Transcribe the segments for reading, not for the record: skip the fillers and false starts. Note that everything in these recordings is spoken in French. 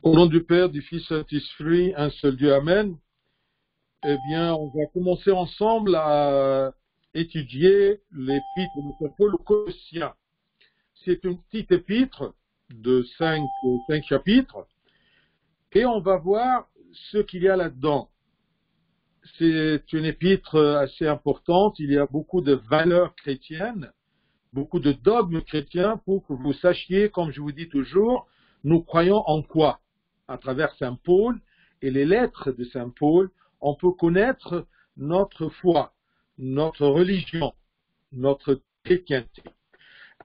Au nom du Père, du Fils Saint-Esprit, un seul Dieu, Amen. Eh bien, on va commencer ensemble à étudier l'épître de Saint Paul aux Colossiens. C'est une petite épître de 5 chapitres et on va voir ce qu'il y a là-dedans. C'est une épître assez importante, il y a beaucoup de valeurs chrétiennes, beaucoup de dogmes chrétiens pour que vous sachiez, comme je vous dis toujours, nous croyons en quoi? À travers Saint Paul et les lettres de Saint Paul, on peut connaître notre foi, notre religion, notre chrétienté.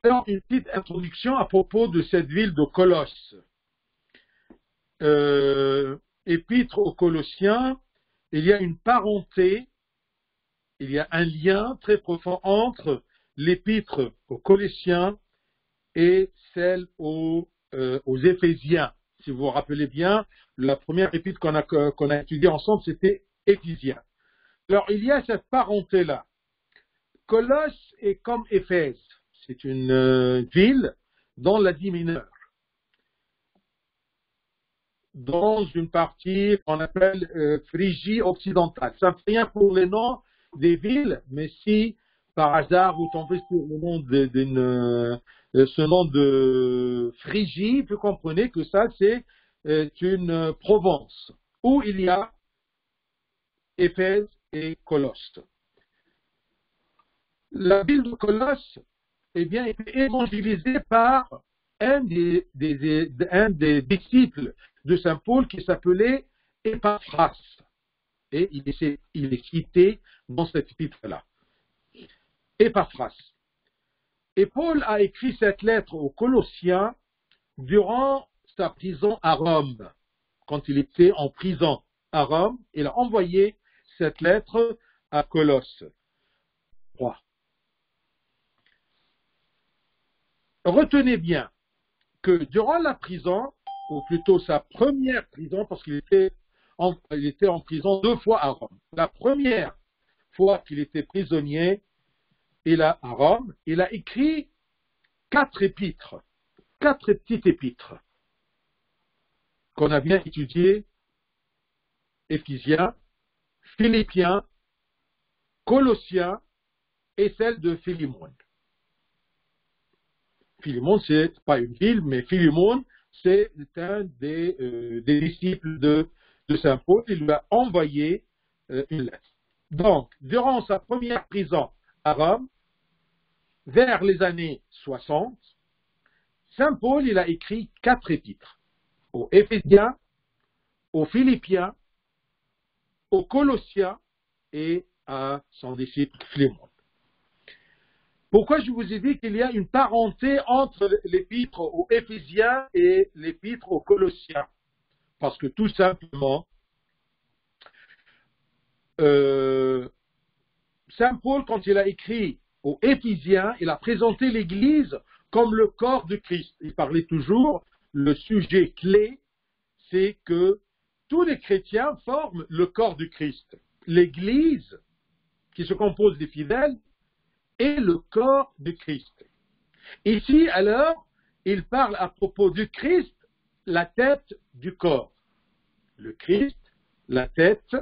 Alors, une petite introduction à propos de cette ville de Colosse. Épître aux Colossiens, il y a une parenté, il y a un lien très profond entre l'épître aux Colossiens et celle aux Éphésiens. Si vous vous rappelez bien, la première épître qu'on a étudiée ensemble, c'était Éphésiens. Alors, il y a cette parenté-là. Colosse est comme Éphèse. C'est une ville dans l'Asie mineure, dans une partie qu'on appelle Phrygie occidentale. Ça ne fait rien pour les noms des villes, mais si par hasard vous tombez sur le nom ce nom de Phrygie, vous comprenez que ça c'est une province où il y a Éphèse et Colosse. La ville de Colosse eh bien, était évangélisée par un des disciples de Saint Paul qui s'appelait Épaphras. Et il est cité dans cet épître-là. Épaphras. Et Paul a écrit cette lettre aux Colossiens durant sa prison à Rome. Quand il était en prison à Rome, il a envoyé cette lettre à Colosse. Retenez bien que durant la prison, ou plutôt sa première prison, parce qu'il était en prison 2 fois à Rome. La première fois qu'il était prisonnier, à Rome, il a écrit 4 épîtres, 4 petites épîtres, qu'on a bien étudiées, Éphésiens, Philippiens, Colossiens et celle de Philémon. Philémon, c'est pas une ville, mais Philémon, c'est un des disciples de Saint Paul. Il lui a envoyé une lettre. Donc, durant sa première prison à Rome, vers les années 60, Saint Paul, il a écrit 4 épîtres. Aux Éphésiens, aux Philippiens, aux Colossiens et à son disciple Philémon. Pourquoi je vous ai dit qu'il y a une parenté entre l'épître aux Éphésiens et l'épître aux Colossiens? Parce que tout simplement, Saint Paul, quand il a écrit aux Éphésiens, il a présenté l'Église comme le corps de Christ. Il parlait toujours, le sujet clé, c'est que tous les chrétiens forment le corps du Christ. L'Église, qui se compose des fidèles, est le corps du Christ. Ici, alors, il parle à propos du Christ, la tête du corps. Le Christ, la tête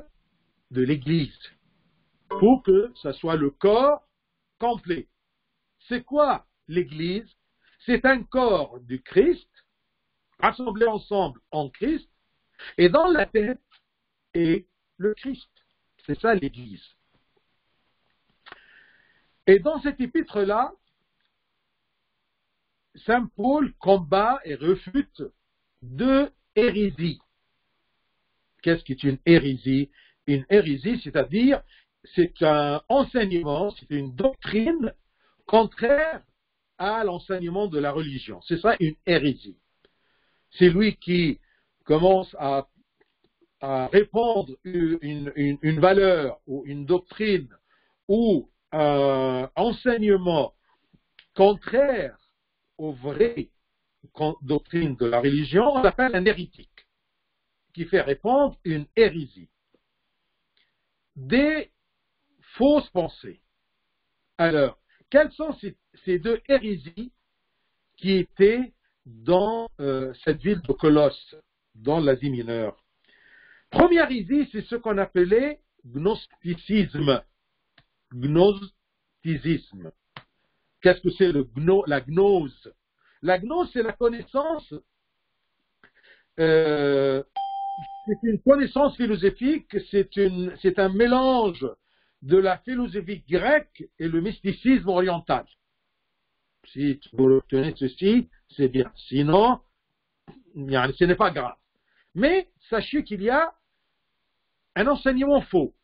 de l'Église. Pour que ce soit le corps complet. C'est quoi l'Église? C'est un corps du Christ, rassemblé ensemble en Christ, et dans la tête est le Christ. C'est ça l'Église. Et dans cet épître-là, Saint Paul combat et refute 2 hérésies. Qu'est-ce qui est une hérésie? Une hérésie, c'est-à-dire, c'est un enseignement, c'est une doctrine contraire à l'enseignement de la religion. C'est ça une hérésie. C'est lui qui commence à répandre une valeur ou une doctrine ou un enseignement contraire aux vraies doctrines de la religion, on l'appelle un hérétique, qui fait répandre une hérésie. Des fausses pensées. Alors, quelles sont ces 2 hérésies qui étaient dans cette ville de Colosse, dans l'Asie mineure. Première hérésie, c'est ce qu'on appelait gnosticisme. Gnosticisme. Qu'est-ce que c'est la gnose? La gnose, c'est la connaissance, c'est une connaissance philosophique, c'est un mélange de la philosophie grecque et le mysticisme oriental. Si vous obtenez ceci, c'est bien. Sinon, ce n'est pas grave. Mais sachez qu'il y a un enseignement faux,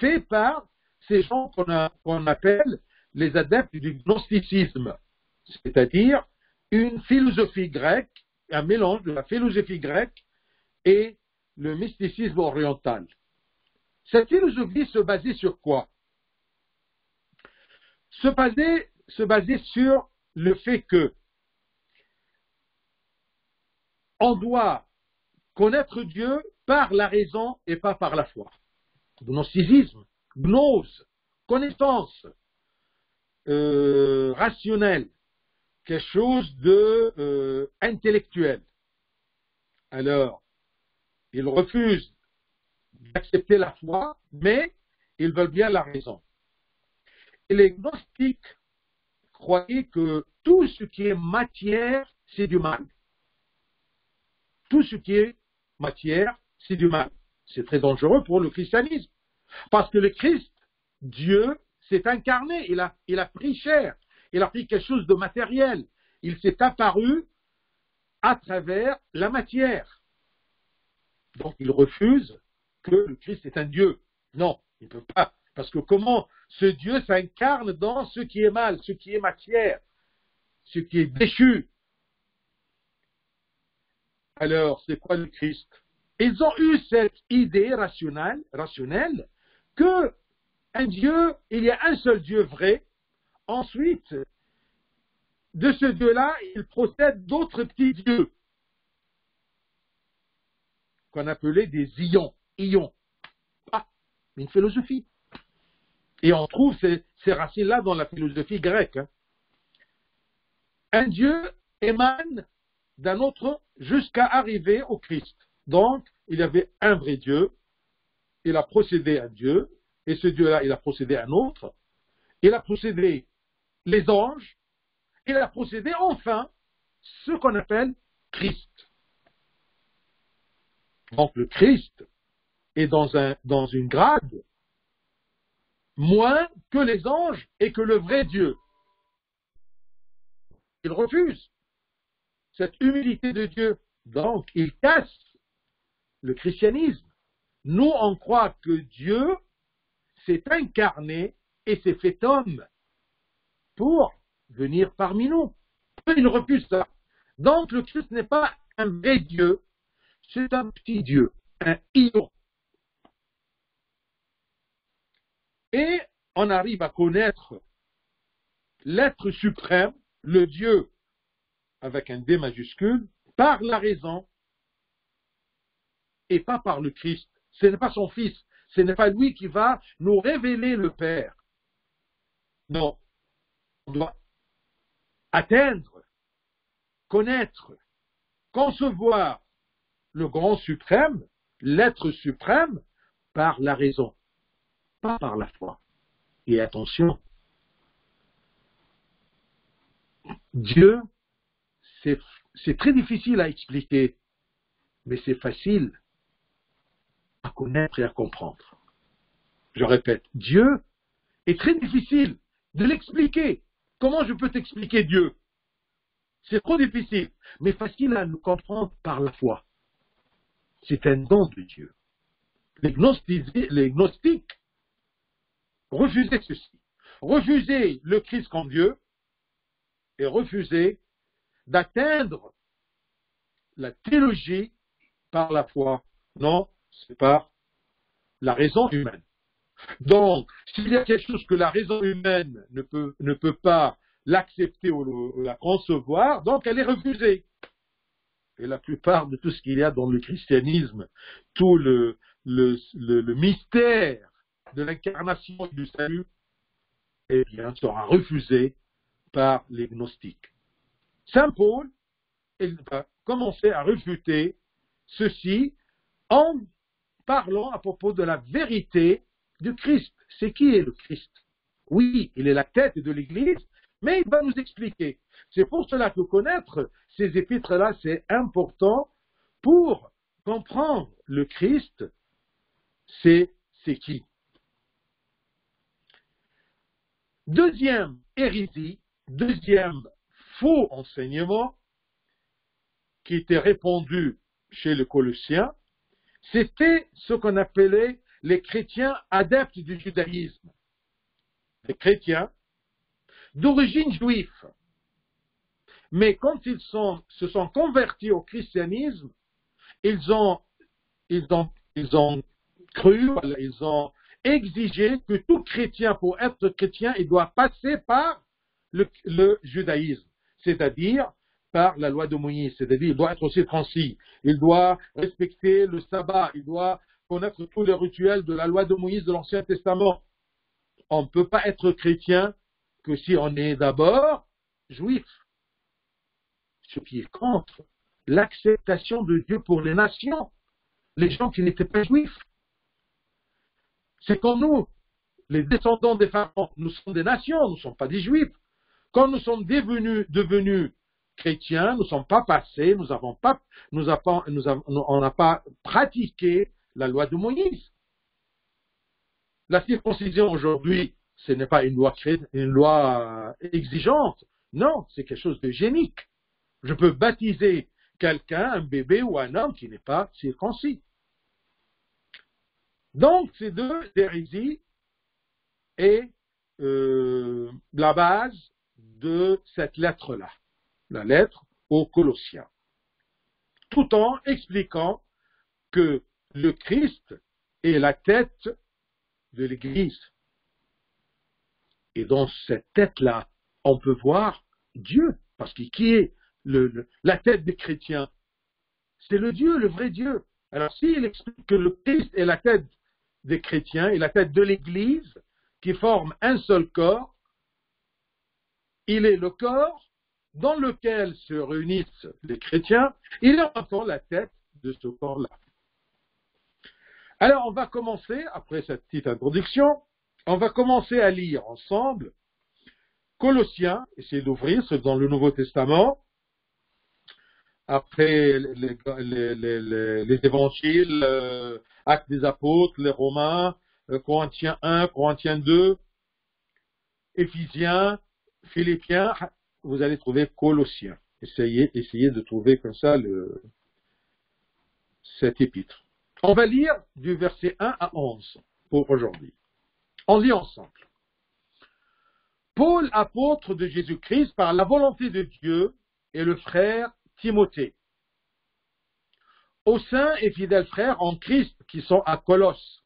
fait par ces gens qu'on appelle les adeptes du gnosticisme, c'est-à-dire une philosophie grecque, un mélange de la philosophie grecque et le mysticisme oriental. Cette philosophie se basait sur quoi? Se basait sur le fait que on doit connaître Dieu par la raison et pas par la foi. Gnosticisme, gnose, connaissance rationnelle, quelque chose de intellectuel. Alors, ils refusent d'accepter la foi, mais ils veulent bien la raison. Et les gnostiques croyaient que tout ce qui est matière, c'est du mal. Tout ce qui est matière, c'est du mal. C'est très dangereux pour le christianisme. Parce que le Christ, Dieu, s'est incarné, il a pris chair, il a pris quelque chose de matériel. Il s'est apparu à travers la matière. Donc il refuse que le Christ est un Dieu. Non, il ne peut pas. Parce que comment ce Dieu s'incarne dans ce qui est mal, ce qui est matière, ce qui est déchu. Alors, c'est quoi le Christ? Ils ont eu cette idée rationnelle que un Dieu, il y a un seul Dieu vrai. Ensuite, de ce Dieu-là, il procède d'autres petits dieux qu'on appelait des ions. Ah, une philosophie. Et on trouve ces racines-là dans la philosophie grecque. Hein. Un Dieu émane d'un autre jusqu'à arriver au Christ. Donc, il y avait un vrai Dieu, il a procédé à Dieu, et ce Dieu-là, il a procédé à un autre, il a procédé les anges, il a procédé enfin ce qu'on appelle Christ. Donc le Christ est dans une grade moins que les anges et que le vrai Dieu. Il refuse cette humilité de Dieu. Donc il casse le christianisme. Nous, on croit que Dieu s'est incarné et s'est fait homme pour venir parmi nous. Il refuse ça. Donc le Christ n'est pas un vrai Dieu, c'est un petit Dieu, un ion. Et on arrive à connaître l'être suprême, le Dieu avec un D majuscule, par la raison et pas par le Christ. Ce n'est pas son Fils, ce n'est pas lui qui va nous révéler le Père. Non, on doit atteindre, connaître, concevoir le grand suprême, l'être suprême, par la raison, pas par la foi. Et attention, Dieu, c'est très difficile à expliquer, mais c'est facile à connaître et à comprendre. Je répète, Dieu est très difficile de l'expliquer. Comment je peux t'expliquer Dieu? C'est trop difficile, mais facile à nous comprendre par la foi. C'est un don de Dieu. Les gnostiques refusaient ceci. Refusaient le Christ comme Dieu et refusaient d'atteindre la théologie par la foi. Non, c'est par la raison humaine. Donc, s'il y a quelque chose que la raison humaine ne peut pas l'accepter ou la concevoir, donc elle est refusée. Et la plupart de tout ce qu'il y a dans le christianisme, tout le mystère de l'incarnation et du salut, eh bien, sera refusé par les gnostiques. Saint Paul va commencer à refuter ceci en parlant à propos de la vérité du Christ. C'est qui est le Christ? Oui, il est la tête de l'Église, mais il va nous expliquer. C'est pour cela que connaître ces épîtres-là, c'est important pour comprendre le Christ, c'est qui. Deuxième hérésie, deuxième faux enseignement qui était répandu chez les Colossiens, c'était ce qu'on appelait les chrétiens adeptes du judaïsme. Les chrétiens d'origine juive. Mais quand ils se sont convertis au christianisme, ils ont cru, ils ont exigé que tout chrétien, pour être chrétien, il doit passer par le judaïsme, c'est-à-dire par la loi de Moïse, c'est-à-dire il doit être circoncis, il doit respecter le sabbat, il doit connaître tous les rituels de la loi de Moïse de l'Ancien Testament. On ne peut pas être chrétien que si on est d'abord juif, ce qui est contre l'acceptation de Dieu pour les nations, les gens qui n'étaient pas juifs. C'est comme nous, les descendants des pharaons, nous sommes des nations, nous ne sommes pas des juifs. Quand nous sommes devenus chrétiens, nous ne sommes pas passés, on n'a pas pratiqué la loi de Moïse. La circoncision aujourd'hui, ce n'est pas une loi exigeante. Non, c'est quelque chose de génique. Je peux baptiser quelqu'un, un bébé ou un homme qui n'est pas circoncis. Donc, ces deux hérésies est la base de cette lettre-là, la lettre aux Colossiens, tout en expliquant que le Christ est la tête de l'Église. Et dans cette tête-là, on peut voir Dieu, parce que qui est la tête des chrétiens? C'est le Dieu, le vrai Dieu. Alors s'il explique que le Christ est la tête des chrétiens et la tête de l'Église, qui forme un seul corps, il est le corps dans lequel se réunissent les chrétiens, il est encore la tête de ce corps-là. Alors on va commencer, après cette petite introduction, on va commencer à lire ensemble Colossiens, essayez d'ouvrir, c'est dans le Nouveau Testament, après les évangiles, Actes des Apôtres, les Romains, Corinthiens 1, Corinthiens 2, Éphésiens, Philippiens, vous allez trouver Colossiens. Essayez de trouver comme ça cet épître. On va lire du verset 1 à 11 pour aujourd'hui. On lit ensemble. Paul, apôtre de Jésus-Christ, par la volonté de Dieu, et le frère Timothée, aux saints et fidèles frères en Christ qui sont à Colosse.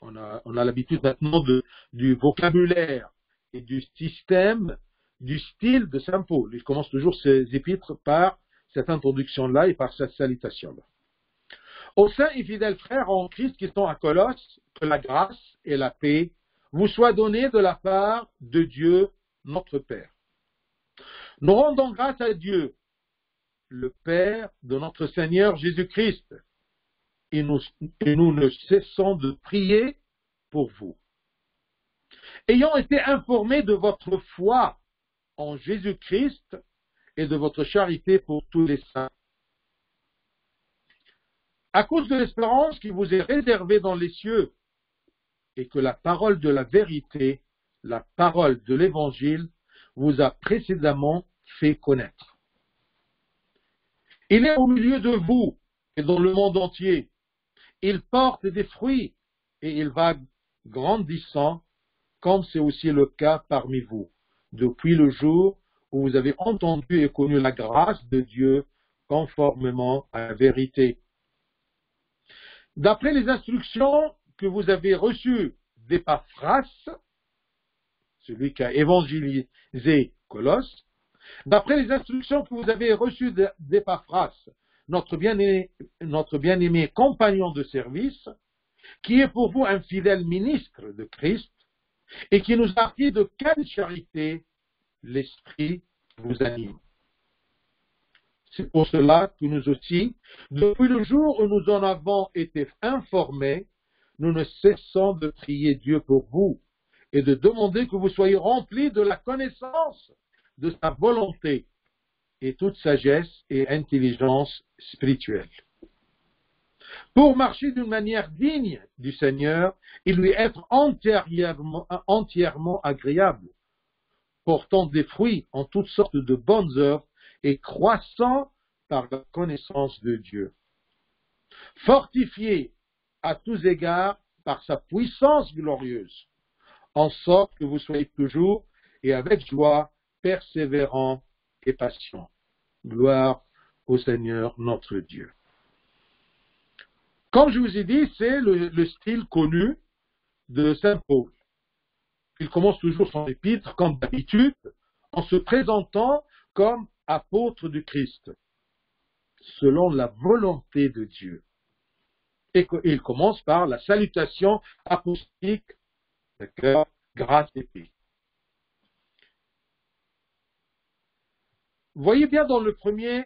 On a l'habitude maintenant du vocabulaire et du système, du style de Saint Paul. Il commence toujours ses épîtres par cette introduction-là et par cette salutation-là. Aux saints et fidèles frères en Christ qui sont à Colosse, que la grâce et la paix vous soient données de la part de Dieu, notre Père. Nous rendons grâce à Dieu, le Père de notre Seigneur Jésus-Christ, et nous ne cessons de prier pour vous. Ayant été informés de votre foi en Jésus-Christ et de votre charité pour tous les saints, à cause de l'espérance qui vous est réservée dans les cieux, et que la parole de la vérité, la parole de l'Évangile, vous a précédemment fait connaître. Il est au milieu de vous et dans le monde entier. Il porte des fruits et il va grandissant, comme c'est aussi le cas parmi vous, depuis le jour où vous avez entendu et connu la grâce de Dieu conformément à la vérité. D'après les instructions que vous avez reçues d'Épaphras, celui qui a évangélisé Colosse, d'après les instructions que vous avez reçues d'Épaphras, notre bien-aimé compagnon de service, qui est pour vous un fidèle ministre de Christ, et qui nous a dit de quelle charité l'Esprit vous anime. C'est pour cela que nous aussi, depuis le jour où nous en avons été informés, nous ne cessons de prier Dieu pour vous et de demander que vous soyez remplis de la connaissance de sa volonté et toute sagesse et intelligence spirituelle. Pour marcher d'une manière digne du Seigneur et lui être entièrement agréable, portant des fruits en toutes sortes de bonnes œuvres et croissant par la connaissance de Dieu. Fortifié à tous égards par sa puissance glorieuse, en sorte que vous soyez toujours et avec joie persévérants et patients. Gloire au Seigneur notre Dieu. Comme je vous ai dit, c'est le style connu de Saint Paul. Il commence toujours son épître, comme d'habitude, en se présentant comme apôtre du Christ, selon la volonté de Dieu. Et il commence par la salutation apostolique, d'accord, grâce et paix. Vous voyez bien dans le premier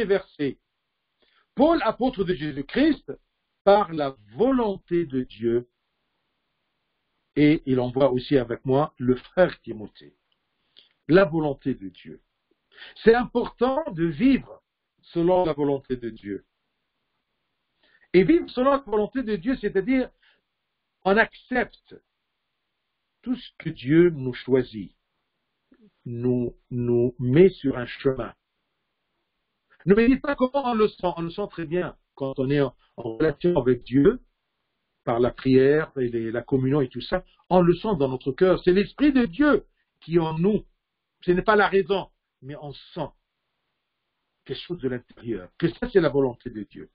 verset, Paul, apôtre de Jésus-Christ, par la volonté de Dieu, et il envoie aussi avec moi le frère Timothée. La volonté de Dieu. C'est important de vivre selon la volonté de Dieu. Et vivre selon la volonté de Dieu, c'est-à-dire, on accepte tout ce que Dieu nous choisit, nous met sur un chemin. Ne me dites pas comment on le sent très bien quand on est en relation avec Dieu, par la prière et la communion et tout ça, on le sent dans notre cœur. C'est l'Esprit de Dieu qui est en nous. Ce n'est pas la raison, mais on sent quelque chose de l'intérieur, que ça c'est la volonté de Dieu.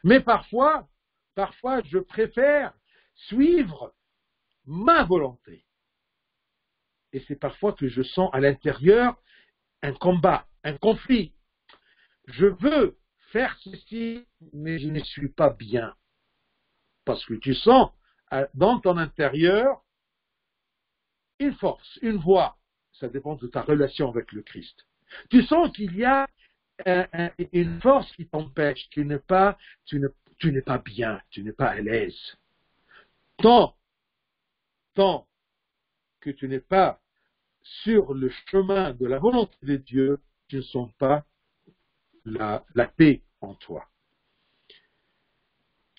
Mais parfois, je préfère suivre ma volonté. Et c'est parfois que je sens à l'intérieur un combat, un conflit. Je veux faire ceci, mais je ne suis pas bien. Parce que tu sens dans ton intérieur une force, une voix. Ça dépend de ta relation avec le Christ. Tu sens qu'il y a une force qui t'empêche. Tu n'es pas bien, tu n'es pas à l'aise. Tant que tu n'es pas sur le chemin de la volonté de Dieu, tu ne sens pas la paix en toi.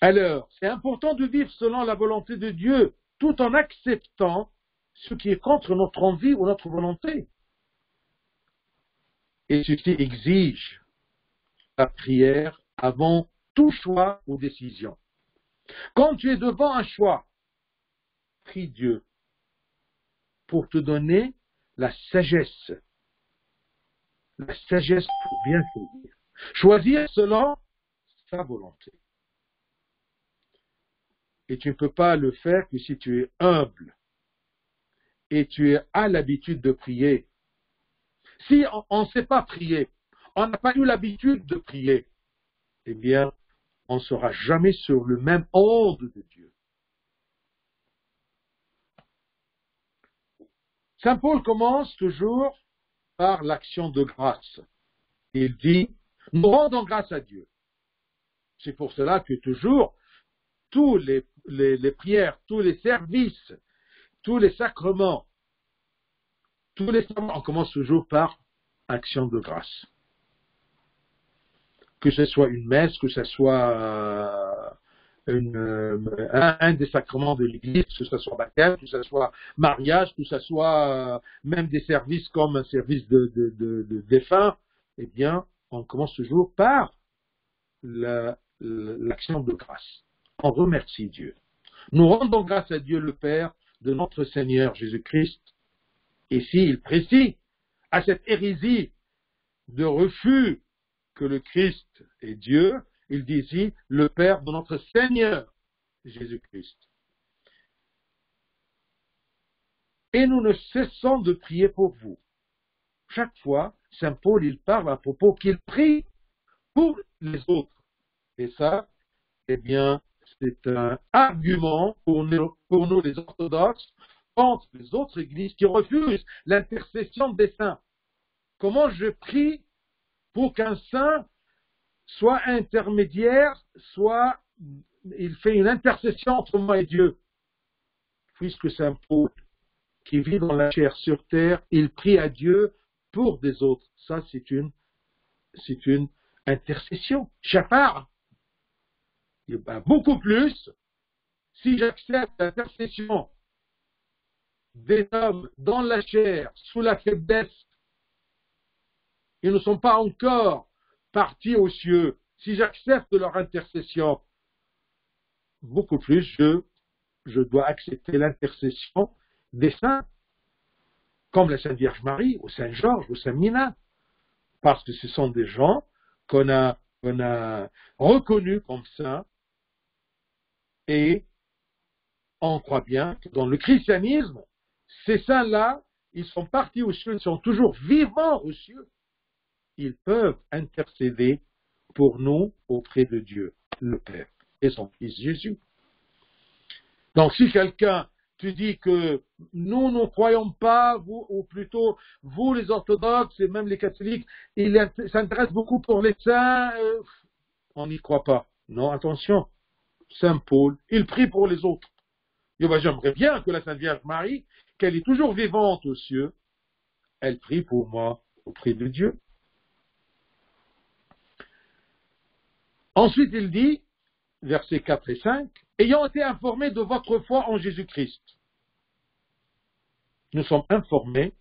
Alors, c'est important de vivre selon la volonté de Dieu, tout en acceptant ce qui est contre notre envie ou notre volonté. Et ceci exige la prière avant tout choix ou décision. Quand tu es devant un choix, prie Dieu pour te donner la sagesse pour bien choisir. Choisir selon sa volonté. Et tu ne peux pas le faire que si tu es humble et tu as l'habitude de prier. Si on ne sait pas prier, on n'a pas eu l'habitude de prier, eh bien, on ne sera jamais sur le même onde de Dieu. Saint Paul commence toujours par l'action de grâce. Il dit, nous rendons grâce à Dieu. C'est pour cela que toujours, tous les prières, tous les services, tous les sacrements, on commence toujours par action de grâce. Que ce soit une messe, que ce soit un des sacrements de l'Église, que ce soit baptême, que ce soit mariage, que ce soit même des services comme un service de défunt, eh bien, on commence toujours par l'action de grâce. On remercie Dieu. Nous rendons grâce à Dieu le Père de notre Seigneur Jésus-Christ. Et s'il précise à cette hérésie de refus que le Christ est Dieu, il dit ici le Père de notre Seigneur Jésus-Christ. Et nous ne cessons de prier pour vous. Chaque fois, Saint Paul, il parle à propos qu'il prie pour les autres. Et ça, eh bien, c'est un argument pour nous les orthodoxes contre les autres églises qui refusent l'intercession des saints. Comment je prie pour qu'un saint soit intermédiaire, soit il fait une intercession entre moi et Dieu. Puisque Saint Paul, qui vit dans la chair sur terre, il prie à Dieu pour des autres. Ça, c'est une intercession. Shafar. Beaucoup plus, si j'accepte l'intercession des hommes dans la chair, sous la faiblesse, ils ne sont pas encore partis aux cieux. Si j'accepte leur intercession, beaucoup plus, je dois accepter l'intercession des saints, comme la Sainte Vierge Marie, ou Saint Georges, ou Saint Mina, parce que ce sont des gens qu'on a reconnus comme saints, et on croit bien que dans le christianisme, ces saints-là, ils sont partis aux cieux, ils sont toujours vivants aux cieux. Ils peuvent intercéder pour nous auprès de Dieu, le Père, et son Fils Jésus. Donc si quelqu'un te dit que nous ne croyons pas, vous, ou plutôt vous les orthodoxes et même les catholiques, ils s'intéressent beaucoup pour les saints, on n'y croit pas. Non, attention, Saint Paul, il prie pour les autres. J'aimerais bien que la Sainte Vierge Marie, qu'elle est toujours vivante aux cieux, elle prie pour moi auprès de Dieu. Ensuite, il dit, versets 4 et 5, ayant été informés de votre foi en Jésus-Christ. Nous sommes informés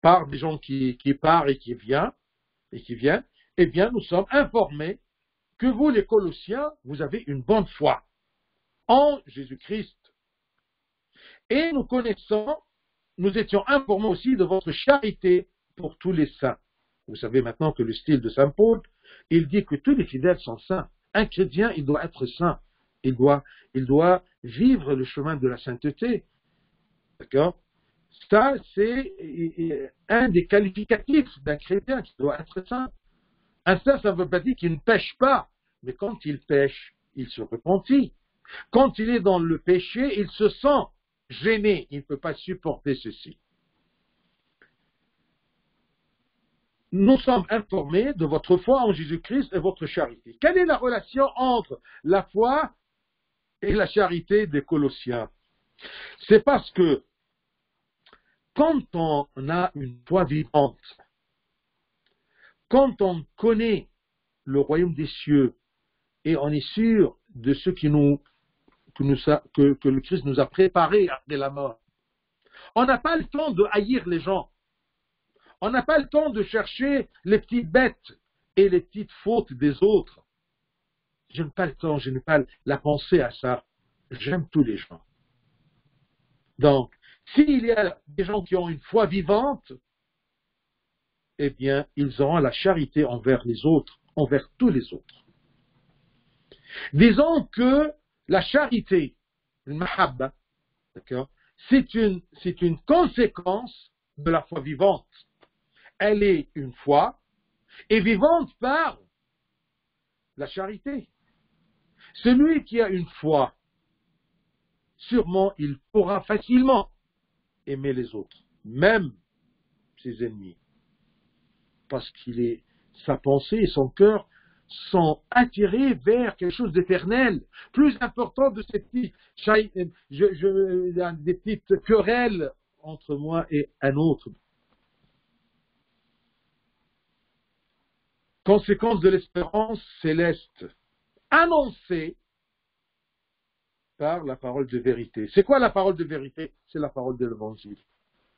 par des gens qui partent et qui viennent, eh bien, nous sommes informés que vous, les Colossiens, vous avez une bonne foi en Jésus-Christ. Et nous étions informés aussi de votre charité pour tous les saints. Vous savez maintenant que le style de Saint Paul, il dit que tous les fidèles sont saints. Un chrétien, il doit être saint. Il doit vivre le chemin de la sainteté. D'accord? Ça, c'est un des qualificatifs d'un chrétien qui doit être saint. Un saint, ça ne veut pas dire qu'il ne pêche pas. Mais quand il pêche, il se repentit. Quand il est dans le péché, il se sent gêné. Il ne peut pas supporter ceci. Nous sommes informés de votre foi en Jésus-Christ et votre charité. Quelle est la relation entre la foi et la charité des Colossiens? C'est parce que quand on a une foi vivante, quand on connaît le royaume des cieux et on est sûr de ce que le Christ nous a préparé après la mort, on n'a pas le temps de haïr les gens. On n'a pas le temps de chercher les petites bêtes et les petites fautes des autres. Je n'ai pas le temps, je n'ai pas la pensée à ça. J'aime tous les gens. Donc, s'il y a des gens qui ont une foi vivante, eh bien, ils auront la charité envers les autres, envers tous les autres. Disons que la charité, le mahabba, d'accord, c'est une conséquence de la foi vivante. Elle est une foi et vivante par la charité. Celui qui a une foi, sûrement il pourra facilement aimer les autres, même ses ennemis, parce sa pensée et son cœur sont attirés vers quelque chose d'éternel, plus important de ces des petites querelles entre moi et un autre. Conséquence de l'espérance céleste, annoncée par la parole de vérité. C'est quoi la parole de vérité? C'est la parole de l'évangile.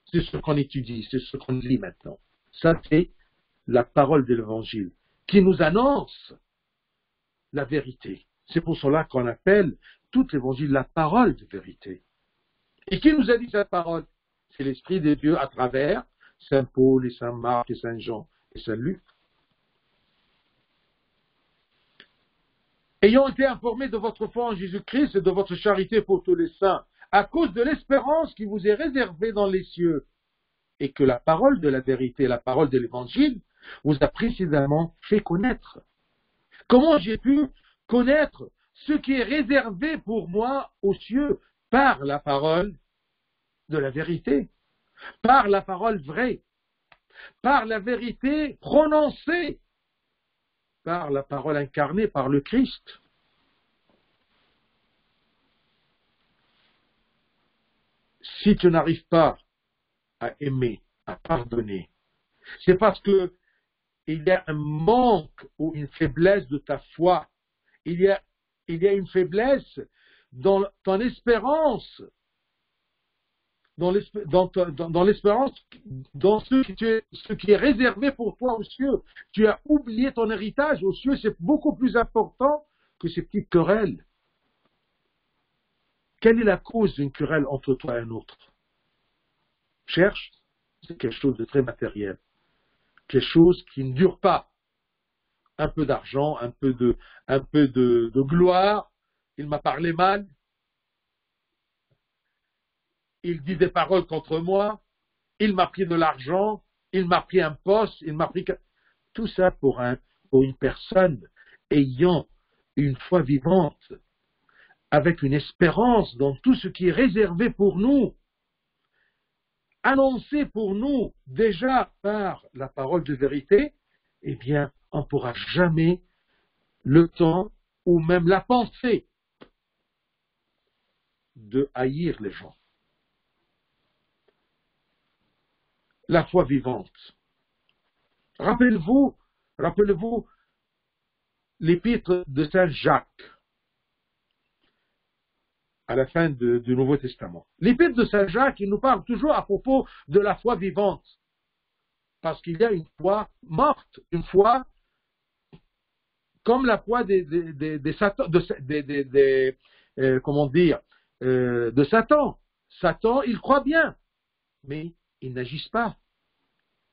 C'est ce qu'on étudie, c'est ce qu'on lit maintenant. Ça, c'est la parole de l'évangile qui nous annonce la vérité. C'est pour cela qu'on appelle tout l'évangile la parole de vérité. Et qui nous a dit cette parole? C'est l'Esprit de Dieu à travers Saint Paul et Saint Marc et Saint Jean et Saint Luc. Ayant été informés de votre foi en Jésus-Christ et de votre charité pour tous les saints, à cause de l'espérance qui vous est réservée dans les cieux, et que la parole de la vérité, la parole de l'Évangile, vous a précisément fait connaître. Comment j'ai pu connaître ce qui est réservé pour moi aux cieux par la parole de la vérité, par la parole vraie. par la vérité prononcée, par la parole incarnée, par le Christ. Si tu n'arrives pas à aimer, à pardonner, c'est parce que il y a un manque ou une faiblesse de ta foi. Il y a une faiblesse dans ton espérance, dans l'espérance, dans ce qui est réservé pour toi aux cieux. Tu as oublié ton héritage aux cieux, c'est beaucoup plus important que ces petites querelles. Quelle est la cause d'une querelle entre toi et un autre? Cherche, c'est quelque chose de très matériel. Quelque chose qui ne dure pas. Un peu d'argent, un peu de gloire. Il m'a parlé mal. Il dit des paroles contre moi. Il m'a pris de l'argent. Il m'a pris un poste. Il m'a pris... Tout ça pour une personne ayant une foi vivante, avec une espérance dans tout ce qui est réservé pour nous, annoncé pour nous déjà par la parole de vérité, eh bien, on ne pourra jamais le temps ou même la pensée de haïr les gens. La foi vivante. Rappelez-vous l'épître de Saint Jacques à la fin du Nouveau Testament. L'épître de Saint Jacques, il nous parle toujours à propos de la foi vivante. Parce qu'il y a une foi morte, une foi comme la foi de Satan. Satan, il croit bien, mais il n'agit pas.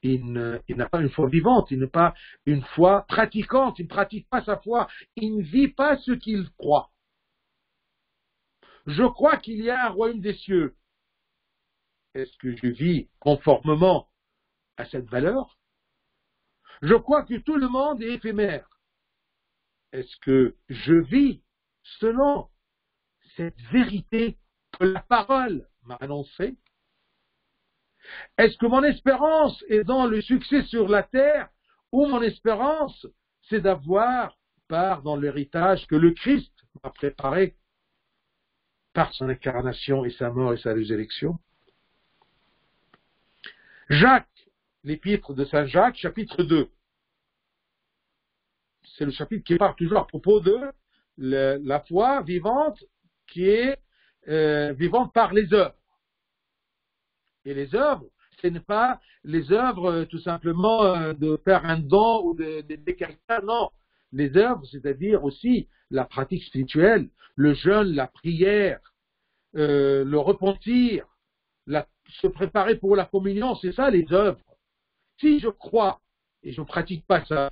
Il n'a pas une foi vivante, il n'a pas une foi pratiquante, il ne pratique pas sa foi, il ne vit pas ce qu'il croit. Je crois qu'il y a un royaume des cieux. Est-ce que je vis conformément à cette valeur? Je crois que tout le monde est éphémère. Est-ce que je vis selon cette vérité que la parole m'a annoncée? Est-ce que mon espérance est dans le succès sur la terre, ou mon espérance, c'est d'avoir part dans l'héritage que le Christ m'a préparé par son incarnation et sa mort et sa résurrection? Jacques, l'épître de Saint Jacques, chapitre 2. C'est le chapitre qui parle toujours à propos de la foi vivante qui est vivante par les œuvres. Et les œuvres, ce n'est pas les œuvres tout simplement de faire un don ou d'aider quelqu'un, non. Les œuvres, c'est-à-dire aussi la pratique spirituelle, le jeûne, la prière, le repentir, se préparer pour la communion, c'est ça les œuvres. Si je crois et je ne pratique pas ça,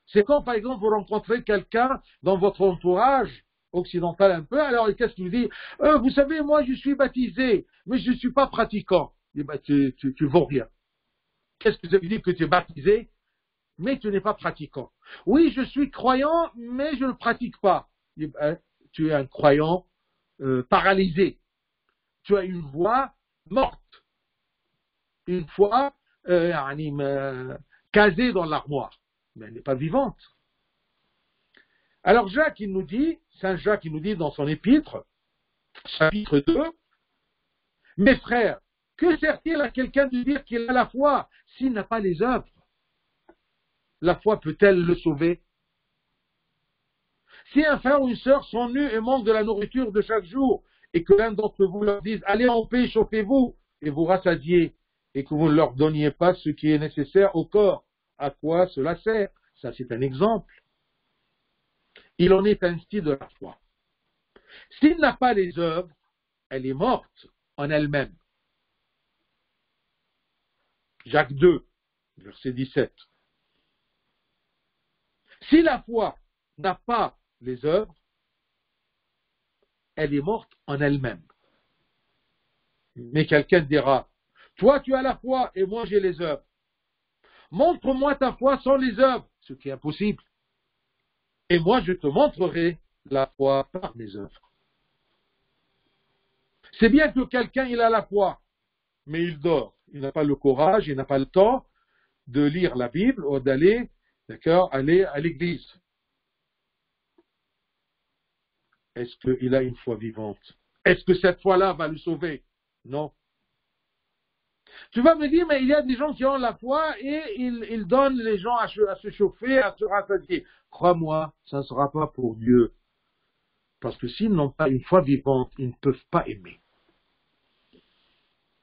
c'est comme par exemple vous rencontrez quelqu'un dans votre entourage occidental un peu, alors qu'est-ce qu'il dit? Vous savez, moi je suis baptisé, mais je ne suis pas pratiquant. Eh ben, tu vaux rien. Qu'est-ce que ça veut dire que tu es baptisé, mais tu n'es pas pratiquant? Oui, je suis croyant, mais je ne pratique pas. Eh ben, tu es un croyant paralysé. Tu as une voix morte. Une foi casée dans l'armoire. Mais elle n'est pas vivante. Alors Jacques, il nous dit, Saint Jacques, il nous dit dans son épître, chapitre 2, mes frères, que sert-il à quelqu'un de dire qu'il a la foi s'il n'a pas les œuvres? La foi peut-elle le sauver? Si un frère ou une sœur sont nus et manquent de la nourriture de chaque jour, et que l'un d'entre vous leur dise, allez en paix, chauffez-vous, et vous rassasiez, et que vous ne leur donniez pas ce qui est nécessaire au corps, à quoi cela sert? Ça, c'est un exemple. Il en est ainsi de la foi. S'il n'a pas les œuvres, elle est morte en elle-même. Jacques 2, verset 17. Si la foi n'a pas les œuvres, elle est morte en elle-même. Mais quelqu'un dira, toi tu as la foi et moi j'ai les œuvres. Montre-moi ta foi sans les œuvres, ce qui est impossible. Et moi je te montrerai la foi par mes œuvres. C'est bien que quelqu'un il a la foi, mais il dort. Il n'a pas le courage, il n'a pas le temps de lire la Bible ou d'aller, d'accord, aller à l'église. Est-ce qu'il a une foi vivante? Est-ce que cette foi-là va le sauver? Non. Tu vas me dire, mais il y a des gens qui ont la foi et ils donnent les gens à se chauffer, à se rassasier. Crois-moi, ça ne sera pas pour Dieu. Parce que s'ils n'ont pas une foi vivante, ils ne peuvent pas aimer.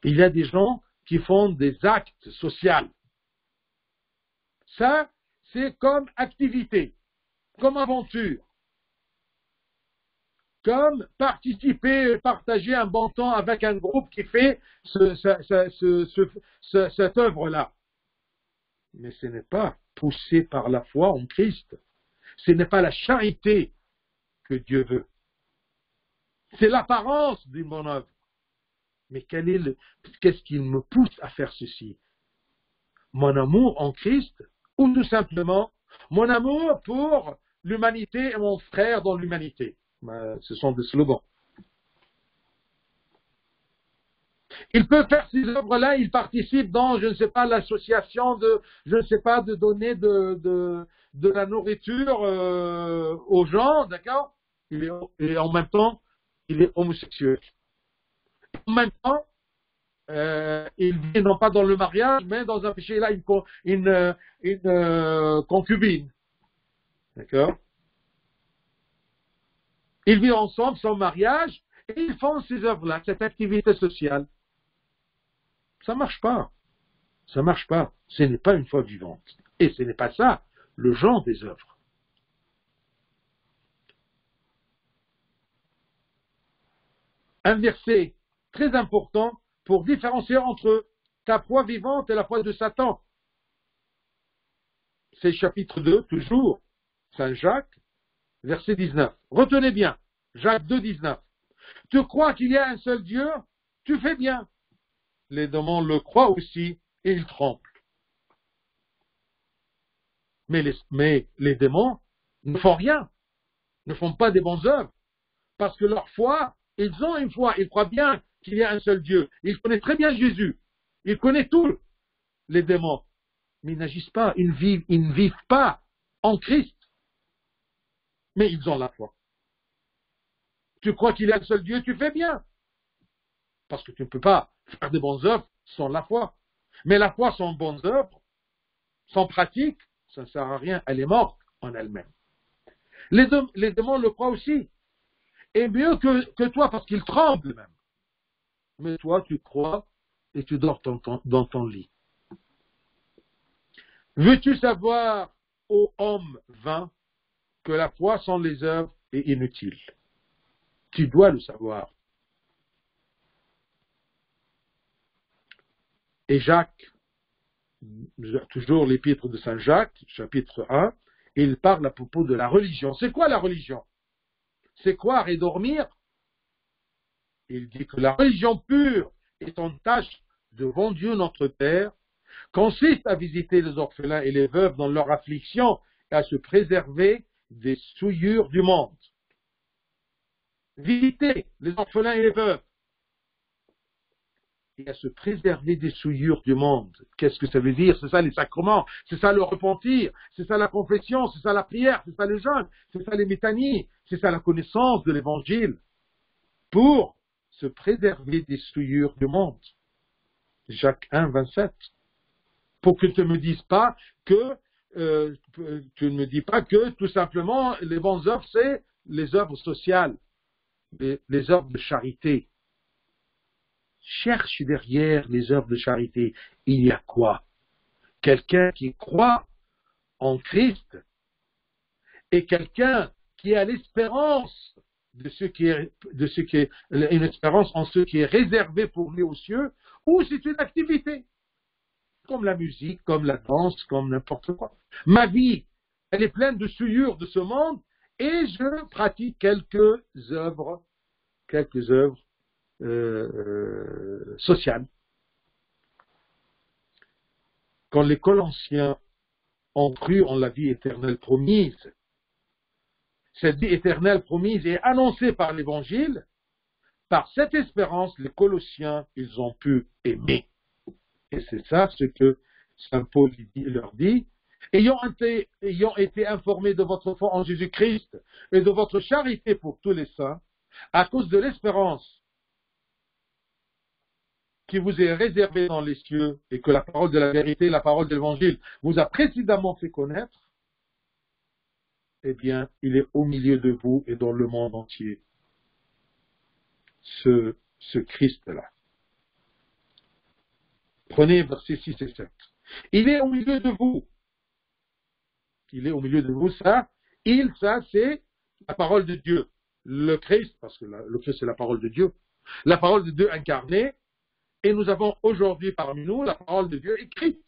Il y a des gens qui font des actes sociaux. Ça, c'est comme activité, comme aventure, comme participer, partager un bon temps avec un groupe qui fait cette œuvre-là. Mais ce n'est pas poussé par la foi en Christ. Ce n'est pas la charité que Dieu veut. C'est l'apparence d'une bonne œuvre. Mais qu'est-ce qui me pousse à faire ceci? Mon amour en Christ, ou tout simplement mon amour pour l'humanité et mon frère dans l'humanité. Ce sont des slogans. Il peut faire ces œuvres-là, il participe dans, je ne sais pas, l'association de, je ne sais pas, de donner de la nourriture aux gens, d'accord? Et en même temps, il est homosexuel. En même temps, il vit non pas dans le mariage, mais dans un péché, là, une concubine. D'accord? Ils vivent ensemble sans mariage et ils font ces œuvres-là, cette activité sociale. Ça ne marche pas. Ça ne marche pas. Ce n'est pas une foi vivante. Et ce n'est pas ça le genre des œuvres. Un verset très important pour différencier entre ta foi vivante et la foi de Satan. C'est chapitre 2, toujours, Saint Jacques, verset 19. Retenez bien, Jacques 2, 19. Tu crois qu'il y a un seul Dieu? Tu fais bien. Les démons le croient aussi et ils tremblent. Mais les démons ne font rien, ne font pas des bonnes œuvres. Parce que leur foi, ils ont une foi, ils croient bien qu'il y a un seul Dieu. Ils connaissent très bien Jésus. Ils connaissent tous les démons. Mais ils n'agissent pas, ils ne vivent pas en Christ. Mais ils ont la foi. Tu crois qu'il y a un seul Dieu, tu fais bien. Parce que tu ne peux pas faire des bonnes œuvres sans la foi. Mais la foi sans bonnes œuvres, sans pratique, ça ne sert à rien. Elle est morte en elle-même. Les démons le croient aussi. Et mieux que toi, parce qu'ils tremblent même. Mais toi, tu crois et tu dors dans ton lit. Veux-tu savoir, ô homme vain, que la foi sans les œuvres est inutile? Tu dois le savoir. Et Jacques, toujours l'épître de Saint Jacques, chapitre 1, il parle à propos de la religion. C'est quoi la religion? C'est croire et dormir? Il dit que la religion pure est en tâche devant Dieu notre Père, consiste à visiter les orphelins et les veuves dans leur affliction et à se préserver des souillures du monde. Visiter les orphelins et les veuves et à se préserver des souillures du monde. Qu'est-ce que ça veut dire? C'est ça les sacrements, c'est ça le repentir, c'est ça la confession, c'est ça la prière, c'est ça le jeûne, c'est ça les métanies, c'est ça la connaissance de l'évangile. Pour se préserver des souillures du monde. Jacques 1, 27. Pour que tu ne me dises pas que, tu ne me dis pas que tout simplement les bonnes œuvres, c'est les œuvres sociales, les œuvres de charité. Cherche derrière les œuvres de charité. Il y a quoi? Quelqu'un qui croit en Christ et quelqu'un qui a l'espérance de ce qui est une espérance en ce qui est réservé pour lui aux cieux, ou c'est une activité, comme la musique, comme la danse, comme n'importe quoi. Ma vie, elle est pleine de souillures de ce monde, et je pratique quelques œuvres sociales. Quand les Colossiens ont cru en la vie éternelle promise, cette vie éternelle promise est annoncée par l'Évangile. Par cette espérance, les Colossiens, ils ont pu aimer. Et c'est ça ce que Saint Paul leur dit, ayant été informés de votre foi en Jésus-Christ et de votre charité pour tous les saints, à cause de l'espérance qui vous est réservée dans les cieux et que la parole de la vérité, la parole de l'évangile vous a précisément fait connaître, eh bien, il est au milieu de vous et dans le monde entier, ce Christ-là. Prenez versets 6 et 7. Il est au milieu de vous. Il est au milieu de vous, ça, c'est la parole de Dieu. Le Christ, parce que le Christ c'est la parole de Dieu. La parole de Dieu incarnée, et nous avons aujourd'hui parmi nous la parole de Dieu écrite.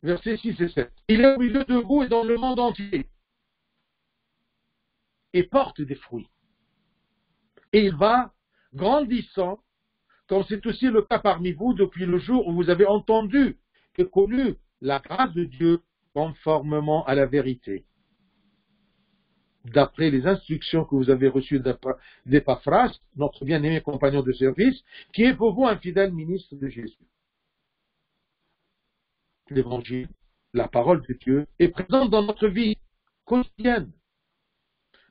Versets 6 et 7. Il est au milieu de vous et dans le monde entier. Et porte des fruits. Et il va grandissant, comme c'est aussi le cas parmi vous depuis le jour où vous avez entendu et connu la grâce de Dieu conformément à la vérité. D'après les instructions que vous avez reçues d'Épaphras, notre bien-aimé compagnon de service, qui est pour vous un fidèle ministre de Jésus. L'Évangile, la parole de Dieu, est présente dans notre vie quotidienne.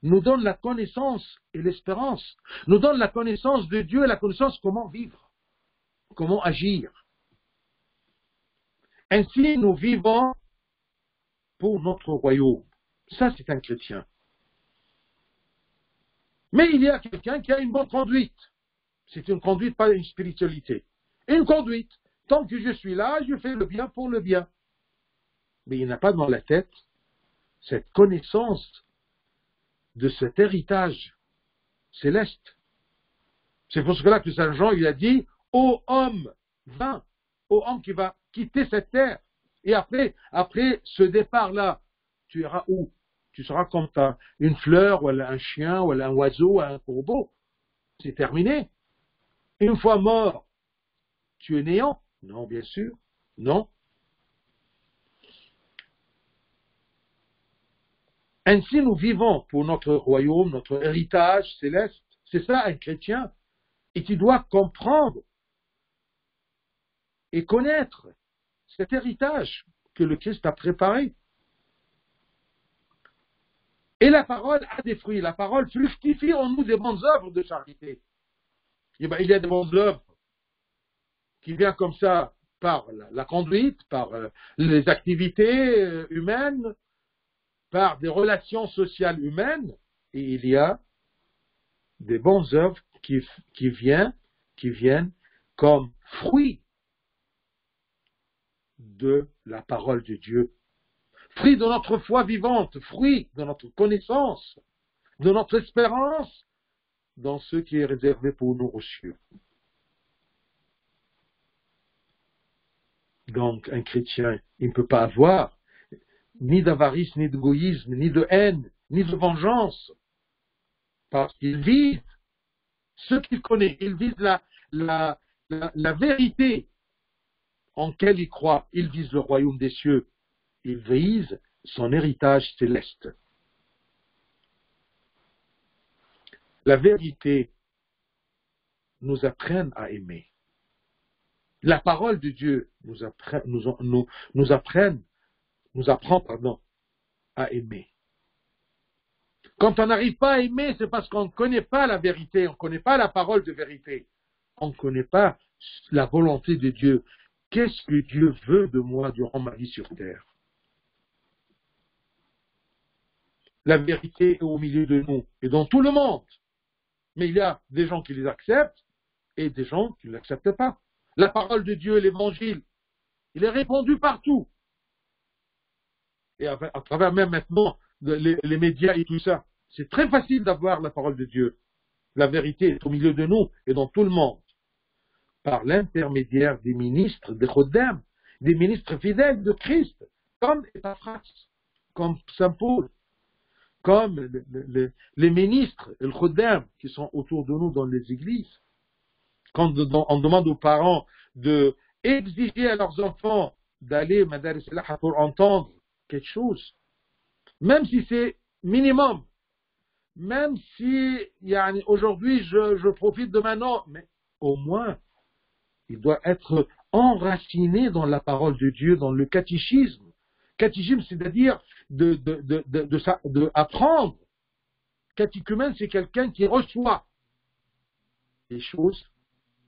Nous donne la connaissance et l'espérance. Nous donne la connaissance de Dieu et la connaissance comment vivre, comment agir. Ainsi, nous vivons pour notre royaume. Ça, c'est un chrétien. Mais il y a quelqu'un qui a une bonne conduite. C'est une conduite, pas une spiritualité. Une conduite. Tant que je suis là, je fais le bien pour le bien. Mais il n'a pas dans la tête cette connaissance de cet héritage céleste. C'est pour cela que Saint Jean il a dit « Ô homme, va, ô homme qui va quitter cette terre. » Et après ce départ-là, tu iras où? Tu seras comme une fleur, ou un chien, ou un oiseau, ou un corbeau. C'est terminé. Une fois mort, tu es néant? Non, bien sûr. Non. Ainsi, nous vivons pour notre royaume, notre héritage céleste. C'est ça, un chrétien. Et tu dois comprendre et connaître cet héritage que le Christ a préparé. Et la parole a des fruits. La parole fructifie en nous des bonnes œuvres de charité. Et bien, il y a des bonnes œuvres qui viennent comme ça par la conduite, par les activités humaines, par des relations sociales humaines. Et il y a des bonnes œuvres qui viennent comme fruits de la parole de Dieu. Fruit de notre foi vivante, fruit de notre connaissance, de notre espérance dans ce qui est réservé pour nous aux cieux. Donc, un chrétien, il ne peut pas avoir ni d'avarice, ni d'égoïsme, ni de haine, ni de vengeance, parce qu'il vise ce qu'il connaît, il vise la vérité en laquelle il croit, il vise le royaume des cieux. Il vise son héritage céleste. La vérité nous apprend à aimer. La parole de Dieu nous apprend à aimer. Quand on n'arrive pas à aimer, c'est parce qu'on ne connaît pas la vérité, on ne connaît pas la parole de vérité, on ne connaît pas la volonté de Dieu. Qu'est-ce que Dieu veut de moi durant ma vie sur terre? La vérité est au milieu de nous et dans tout le monde. Mais il y a des gens qui les acceptent et des gens qui ne l'acceptent pas. La parole de Dieu, l'évangile, il est répandu partout. Et à travers même maintenant les médias et tout ça. C'est très facile d'avoir la parole de Dieu. La vérité est au milieu de nous et dans tout le monde. Par l'intermédiaire des ministres, des Choddem, des ministres fidèles de Christ, comme Épaphras, comme Saint Paul, comme les ministres, le Choddem, qui sont autour de nous dans les églises. Quand on demande aux parents d'exiger à leurs enfants d'aller Madaris al-Laha pour entendre quelque chose, même si c'est minimum, même si aujourd'hui je profite de maintenant, mais au moins il doit être enraciné dans la parole de Dieu, dans le catéchisme. Catéchisme, c'est-à-dire d'apprendre. Catéchumène, c'est quelqu'un qui reçoit des choses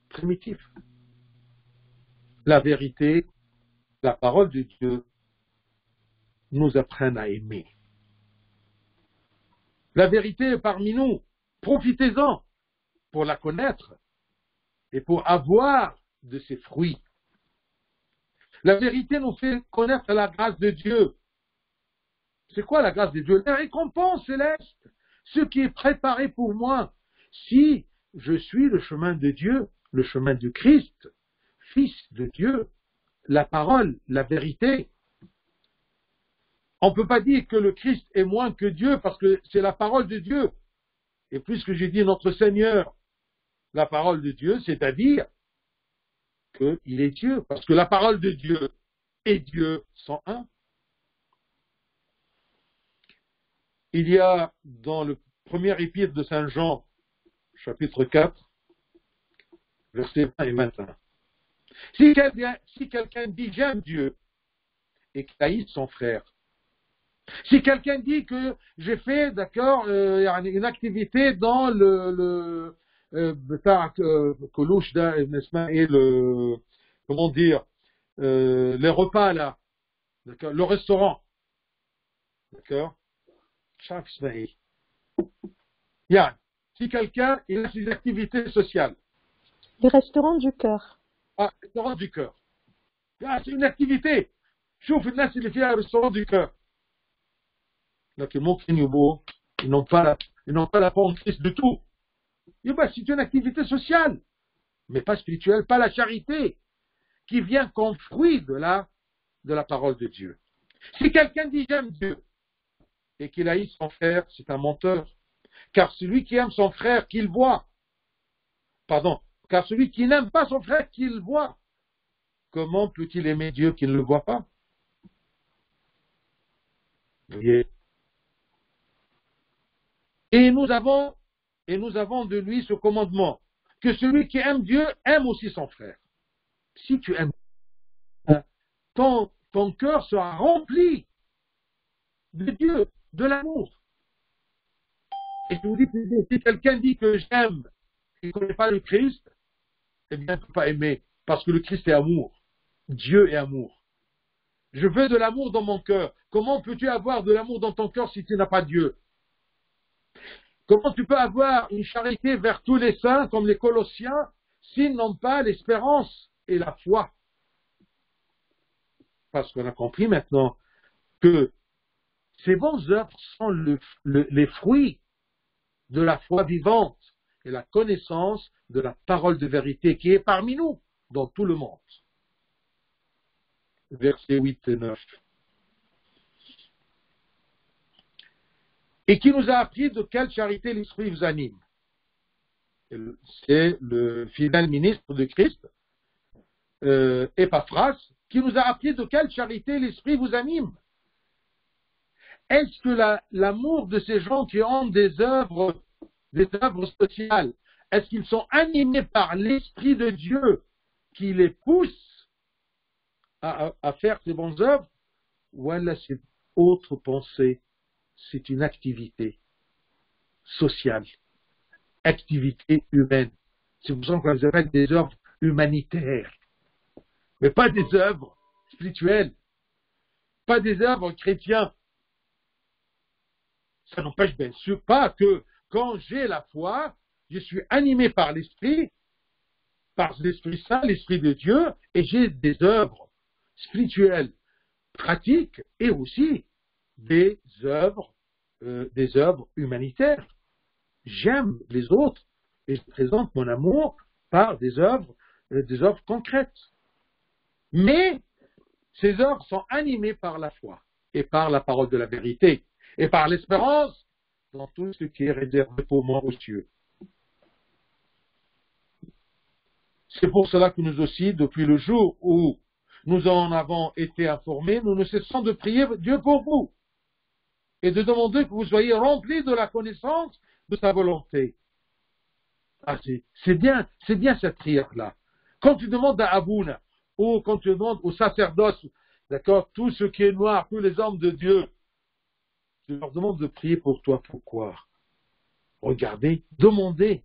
primitives. La vérité, la parole de Dieu nous apprennent à aimer. La vérité est parmi nous. Profitez-en pour la connaître et pour avoir de ses fruits. La vérité nous fait connaître la grâce de Dieu. C'est quoi la grâce de Dieu? La récompense céleste, ce qui est préparé pour moi. Si je suis le chemin de Dieu, le chemin du Christ, Fils de Dieu, la parole, la vérité. On ne peut pas dire que le Christ est moins que Dieu parce que c'est la parole de Dieu. Et puisque j'ai dit notre Seigneur, la parole de Dieu, c'est-à-dire qu'il est Dieu, parce que la parole de Dieu et Dieu sont un. Il y a dans le premier épître de Saint Jean, chapitre 4, versets 20 et 21. Si quelqu'un dit j'aime Dieu et qu'il haïsse son frère, si quelqu'un dit que j'ai fait, d'accord, une activité dans le et le, comment dire, les repas là, d'accord, le restaurant, d'accord, si quelqu'un il a ses activités sociales, le restaurant du cœur. Ah, le restaurant du cœur. C'est une activité. شوف الناس اللي فيها restaurant du cœur. لكن ممكن يبقوا ils n'ont pas la foi en Christ du tout. C'est une activité sociale, mais pas spirituelle, pas la charité, qui vient comme fruit de la parole de Dieu. Si quelqu'un dit j'aime Dieu et qu'il haït son frère, c'est un menteur. Car celui qui aime son frère qu'il voit, car celui qui n'aime pas son frère qu'il voit, comment peut-il aimer Dieu qu'il ne le voit pas? Vous voyez? Et nous avons de lui ce commandement, que celui qui aime Dieu aime aussi son frère. Si tu aimes, ton cœur sera rempli de Dieu, de l'amour. Et je vous dis, si quelqu'un dit que j'aime, il ne connaît pas le Christ, eh bien, il ne peut pas aimer, parce que le Christ est amour. Dieu est amour. Je veux de l'amour dans mon cœur. Comment peux-tu avoir de l'amour dans ton cœur si tu n'as pas Dieu? Comment tu peux avoir une charité vers tous les saints, comme les Colossiens, s'ils n'ont pas l'espérance et la foi? Parce qu'on a compris maintenant que ces bonnes œuvres sont les fruits de la foi vivante et la connaissance de la parole de vérité qui est parmi nous, dans tout le monde. Versets 8 et 9. Et qui nous a appris de quelle charité l'Esprit vous anime. C'est le fidèle ministre de Christ, Epaphras, qui nous a appris de quelle charité l'Esprit vous anime. Est-ce que l'amour de ces gens qui ont des œuvres sociales, est-ce qu'ils sont animés par l'Esprit de Dieu qui les pousse à faire ces bonnes œuvres? Ou là, c'est autre pensée, c'est une activité sociale, activité humaine. C'est pour ça qu'on les appelle des œuvres humanitaires, mais pas des œuvres spirituelles, pas des œuvres chrétiennes. Ça n'empêche bien sûr pas que quand j'ai la foi, je suis animé par l'Esprit Saint, l'Esprit de Dieu, et j'ai des œuvres spirituelles, pratiques, et aussi des œuvres humanitaires. J'aime les autres et je présente mon amour par des œuvres concrètes. Mais ces œuvres sont animées par la foi et par la parole de la vérité et par l'espérance dans tout ce qui est réservé pour moi aux cieux. C'est pour cela que nous aussi, depuis le jour où nous en avons été informés, nous ne cessons de prier Dieu pour vous et de demander que vous soyez remplis de la connaissance de sa volonté. C'est bien cette prière-là. Quand tu demandes à Abouna, ou quand tu demandes au sacerdoce, d'accord, tout ce qui est noir, tous les hommes de Dieu, tu leur demandes de prier pour toi. Pourquoi? Regardez, demandez.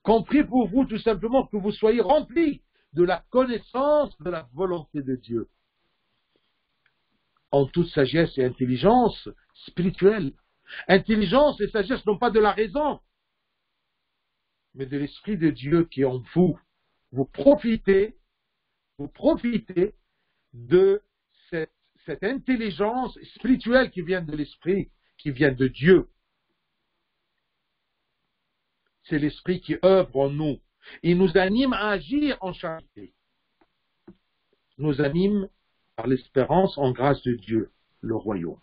Qu'on prie pour vous tout simplement que vous soyez remplis de la connaissance de la volonté de Dieu. En toute sagesse et intelligence spirituelle. Intelligence et sagesse non pas de la raison, mais de l'Esprit de Dieu qui est en vous. Vous profitez de cette intelligence spirituelle qui vient de l'Esprit, qui vient de Dieu. C'est l'Esprit qui œuvre en nous. Il nous anime à agir en charité. Nous anime par l'espérance en grâce de Dieu, le royaume.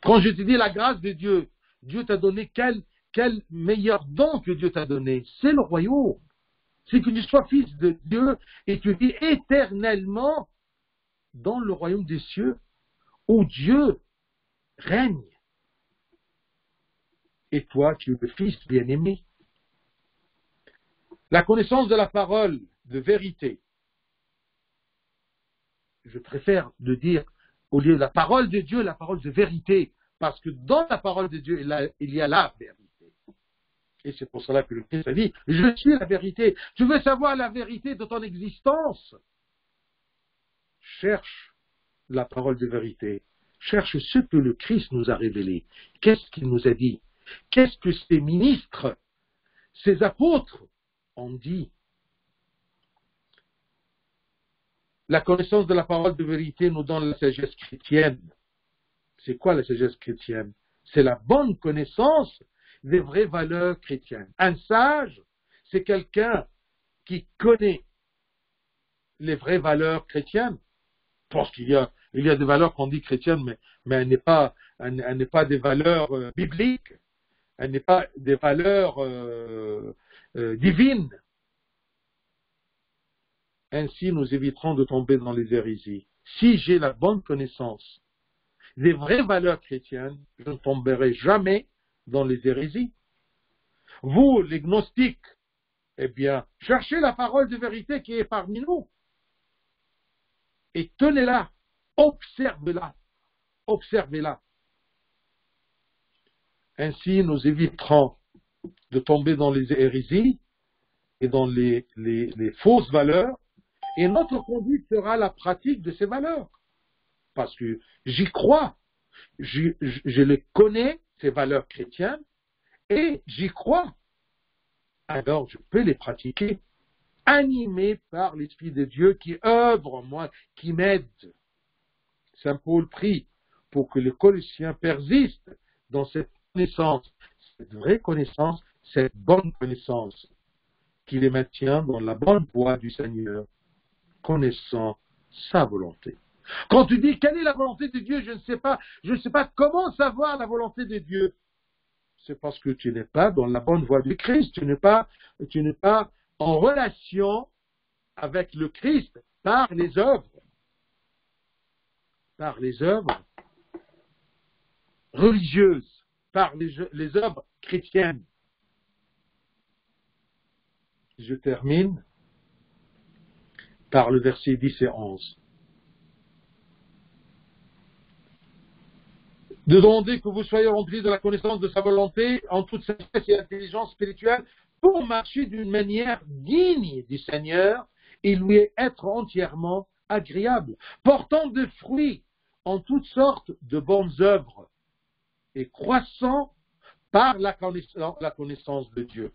Quand je te dis la grâce de Dieu, Dieu t'a donné quel meilleur don que Dieu t'a donné? C'est le royaume. C'est que tu sois fils de Dieu et tu vis éternellement dans le royaume des cieux où Dieu règne. Et toi, tu es le fils bien-aimé. La connaissance de la parole de vérité. Je préfère de dire, au lieu de la parole de Dieu, la parole de vérité. Parce que dans la parole de Dieu, il y a la vérité. Et c'est pour cela que le Christ a dit, je suis la vérité. Tu veux savoir la vérité de ton existence? Cherche la parole de vérité. Cherche ce que le Christ nous a révélé. Qu'est-ce qu'il nous a dit? Qu'est-ce que ses ministres, ses apôtres ont dit? La connaissance de la parole de vérité nous donne la sagesse chrétienne. C'est quoi la sagesse chrétienne? C'est la bonne connaissance des vraies valeurs chrétiennes. Un sage, c'est quelqu'un qui connaît les vraies valeurs chrétiennes. Parce qu'il y a des valeurs qu'on dit chrétiennes, mais elles n'est pas des valeurs bibliques. Elle n'est pas des valeurs divines. Ainsi, nous éviterons de tomber dans les hérésies. Si j'ai la bonne connaissance des vraies valeurs chrétiennes, je ne tomberai jamais dans les hérésies. Vous, les gnostiques, eh bien, cherchez la parole de vérité qui est parmi nous. Et tenez-la, observez-la, observez-la. Ainsi, nous éviterons de tomber dans les hérésies et dans les fausses valeurs, et notre conduite sera la pratique de ces valeurs. Parce que j'y crois, je les connais, ces valeurs chrétiennes, et j'y crois. Alors, je peux les pratiquer, animé par l'Esprit de Dieu qui œuvre en moi, qui m'aide. Saint Paul prie pour que les Colossiens persistent dans cette connaissance, cette vraie connaissance, cette bonne connaissance, qui les maintient dans la bonne voie du Seigneur, connaissant sa volonté. Quand tu dis quelle est la volonté de Dieu, je ne sais pas comment savoir la volonté de Dieu. C'est parce que tu n'es pas dans la bonne voie du Christ, tu n'es pas en relation avec le Christ par les œuvres religieuses, par les œuvres chrétiennes. Je termine par le verset 10 et 11. De demander que vous soyez remplis de la connaissance de sa volonté en toute sagesse et intelligence spirituelle pour marcher d'une manière digne du Seigneur et lui être entièrement agréable, portant des fruits en toutes sortes de bonnes œuvres et croissant par la connaissance de Dieu.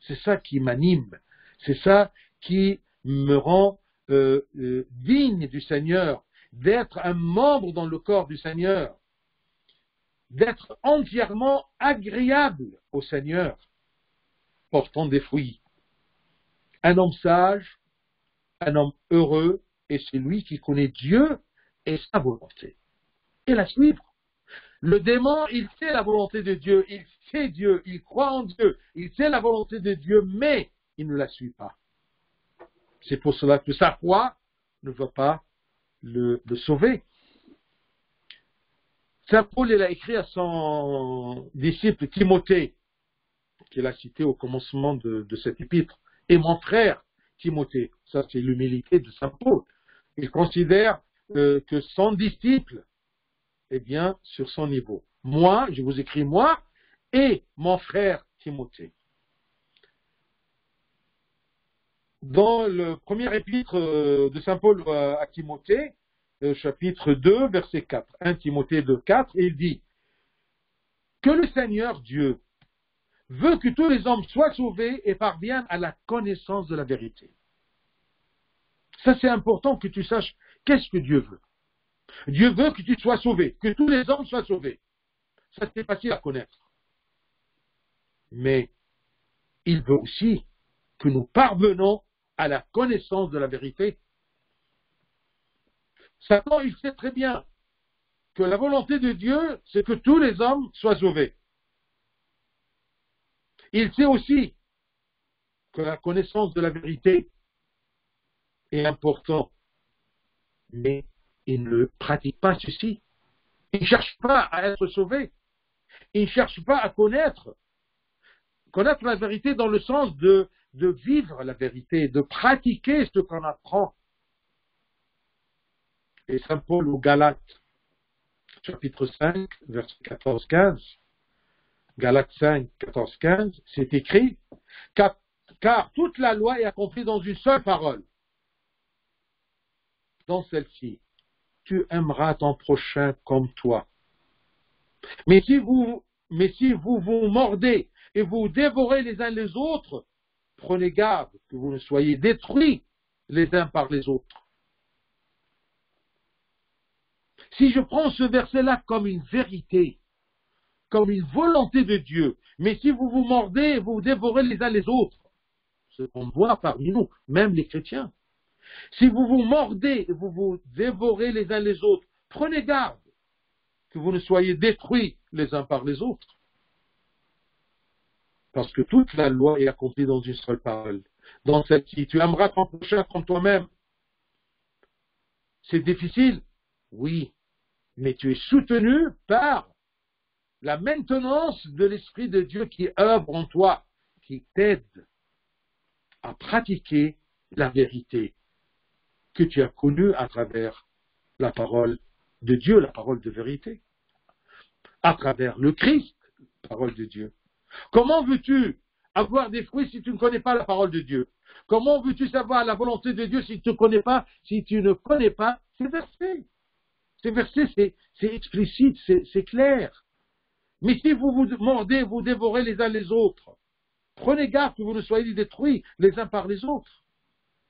C'est ça qui m'anime, c'est ça qui me rend digne du Seigneur, d'être un membre dans le corps du Seigneur, d'être entièrement agréable au Seigneur, portant des fruits. Un homme sage, un homme heureux est celui qui connaît Dieu et sa volonté, et la suivre. Le démon, il sait la volonté de Dieu, il sait Dieu, il croit en Dieu, il sait la volonté de Dieu, mais il ne la suit pas. C'est pour cela que sa foi ne va pas le sauver. Saint Paul, il a écrit à son disciple Timothée, qu'il a cité au commencement de cet épître. et mon frère Timothée. Ça, c'est l'humilité de saint Paul. Il considère que son disciple est bien sur son niveau. Moi, je vous écris moi et mon frère Timothée. Dans le premier épître de saint Paul à Timothée, chapitre 2, verset 4, 1 Timothée 2, 4, il dit que le Seigneur Dieu veut que tous les hommes soient sauvés et parviennent à la connaissance de la vérité. Ça, c'est important que tu saches qu'est-ce que Dieu veut. Dieu veut que tu sois sauvé, que tous les hommes soient sauvés. Ça, c'est facile à connaître. Mais il veut aussi que nous parvenons à la connaissance de la vérité. Satan, il sait très bien que la volonté de Dieu, c'est que tous les hommes soient sauvés. Il sait aussi que la connaissance de la vérité est importante, mais il ne pratique pas ceci. Il ne cherche pas à être sauvé. Il ne cherche pas à connaître la vérité dans le sens de vivre la vérité, de pratiquer ce qu'on apprend. Et saint Paul aux Galates, chapitre 5, verset 14-15, Galates 5, 14-15, c'est écrit, car toute la loi est accomplie dans une seule parole. Dans celle-ci, tu aimeras ton prochain comme toi. Mais si vous vous mordez et vous dévorez les uns les autres, prenez garde que vous ne soyez détruits les uns par les autres. Si je prends ce verset-là comme une vérité, comme une volonté de Dieu, mais si vous vous mordez et vous dévorez les uns les autres, ce qu'on voit parmi nous, même les chrétiens, si vous vous mordez et vous vous dévorez les uns les autres, prenez garde que vous ne soyez détruits les uns par les autres. Parce que toute la loi est accomplie dans une seule parole. Dans celle-ci, tu aimeras ton prochain comme toi-même. C'est difficile, oui, mais tu es soutenu par la maintenance de l'Esprit de Dieu qui œuvre en toi, qui t'aide à pratiquer la vérité que tu as connue à travers la parole de Dieu, la parole de vérité, à travers le Christ, la parole de Dieu. Comment veux-tu avoir des fruits si tu ne connais pas la parole de Dieu? Comment veux-tu savoir la volonté de Dieu si tu ne connais pas ces versets? Ces versets, c'est explicite, c'est clair. Mais si vous vous mordez, vous dévorez les uns les autres, prenez garde que vous ne soyez détruits les uns par les autres.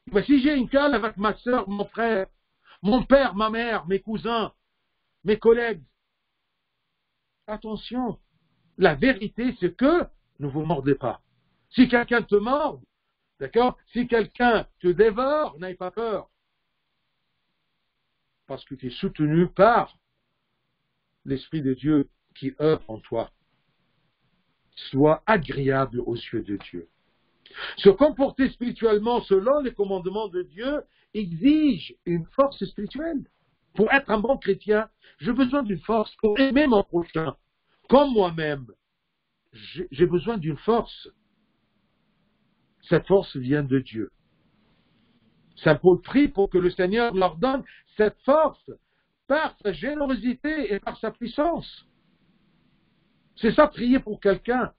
Ben, si j'ai une querelle avec ma soeur, mon frère, mon père, ma mère, mes cousins, mes collègues, attention, la vérité c'est que ne vous mordez pas. Si quelqu'un te mord, d'accord, si quelqu'un te dévore, n'aie pas peur. Parce que tu es soutenu par l'Esprit de Dieu qui œuvre en toi. Sois agréable aux yeux de Dieu. Se comporter spirituellement selon les commandements de Dieu exige une force spirituelle. Pour être un bon chrétien, j'ai besoin d'une force pour aimer mon prochain, comme moi-même. J'ai besoin d'une force. Cette force vient de Dieu. Saint Paul prie pour que le Seigneur leur donne cette force par sa générosité et par sa puissance. C'est ça, prier pour quelqu'un.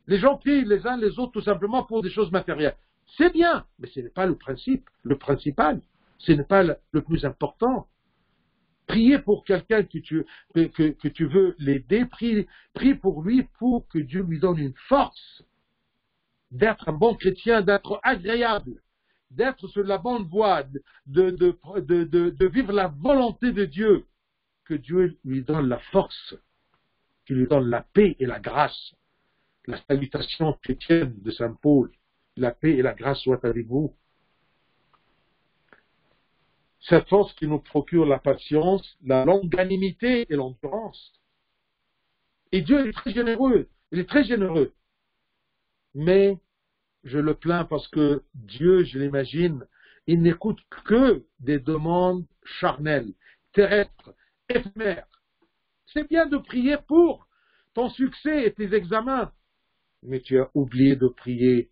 Les gens prient les uns les autres tout simplement pour des choses matérielles. C'est bien, mais ce n'est pas le principal. Ce n'est pas le plus important. Prier pour quelqu'un que tu veux l'aider, prie pour lui pour que Dieu lui donne une force d'être un bon chrétien, d'être agréable, d'être sur la bonne voie, de vivre la volonté de Dieu, que Dieu lui donne la force, qu'il lui donne la paix et la grâce. La salutation chrétienne de saint Paul, la paix et la grâce soient avec vous. Cette force qui nous procure la patience, la longanimité et l'endurance. Et Dieu est très généreux, il est très généreux. Mais je le plains parce que Dieu, je l'imagine, il n'écoute que des demandes charnelles, terrestres, éphémères. C'est bien de prier pour ton succès et tes examens, mais tu as oublié de prier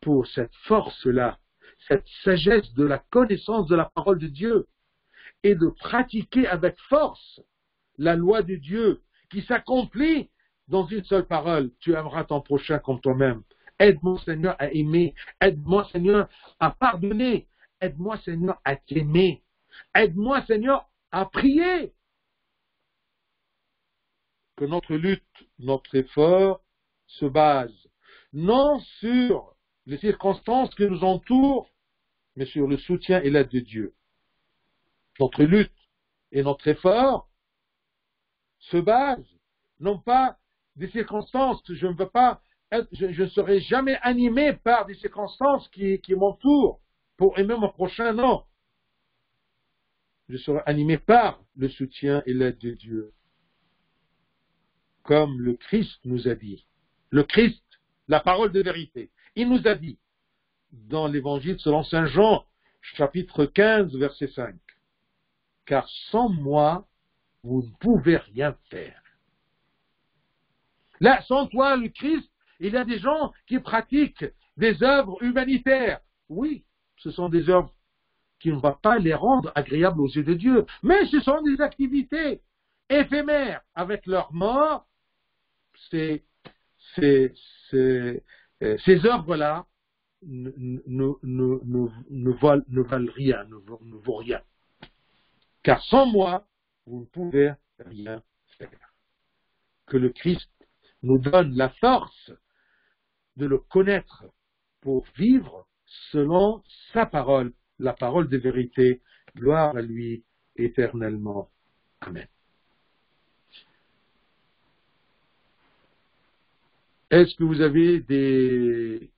pour cette force-là, cette sagesse de la connaissance de la parole de Dieu et de pratiquer avec force la loi de Dieu qui s'accomplit dans une seule parole. Tu aimeras ton prochain comme toi-même. Aide-moi, Seigneur, à aimer. Aide-moi, Seigneur, à pardonner. Aide-moi, Seigneur, à t'aimer. Aide-moi, Seigneur, à prier. Que notre lutte, notre effort se base non sur les circonstances qui nous entourent, mais sur le soutien et l'aide de Dieu. Notre lutte et notre effort se basent non pas des circonstances. Je ne veux pas je ne serai jamais animé par des circonstances qui m'entourent pour aimer mon prochain, non. Je serai animé par le soutien et l'aide de Dieu. Comme le Christ nous a dit. Le Christ, la parole de vérité. Il nous a dit, dans l'évangile selon saint Jean, chapitre 15, verset 5. Car sans moi, vous ne pouvez rien faire. Là, sans toi, le Christ, il y a des gens qui pratiquent des œuvres humanitaires. Oui, ce sont des œuvres qui ne vont pas les rendre agréables aux yeux de Dieu. Mais ce sont des activités éphémères. Avec leur mort, ces œuvres-là ne valent rien, ne vaut rien. Car sans moi, vous ne pouvez rien faire. Que le Christ nous donne la force de le connaître pour vivre selon sa parole, la parole de vérité. Gloire à lui éternellement. Amen. Est-ce que vous avez des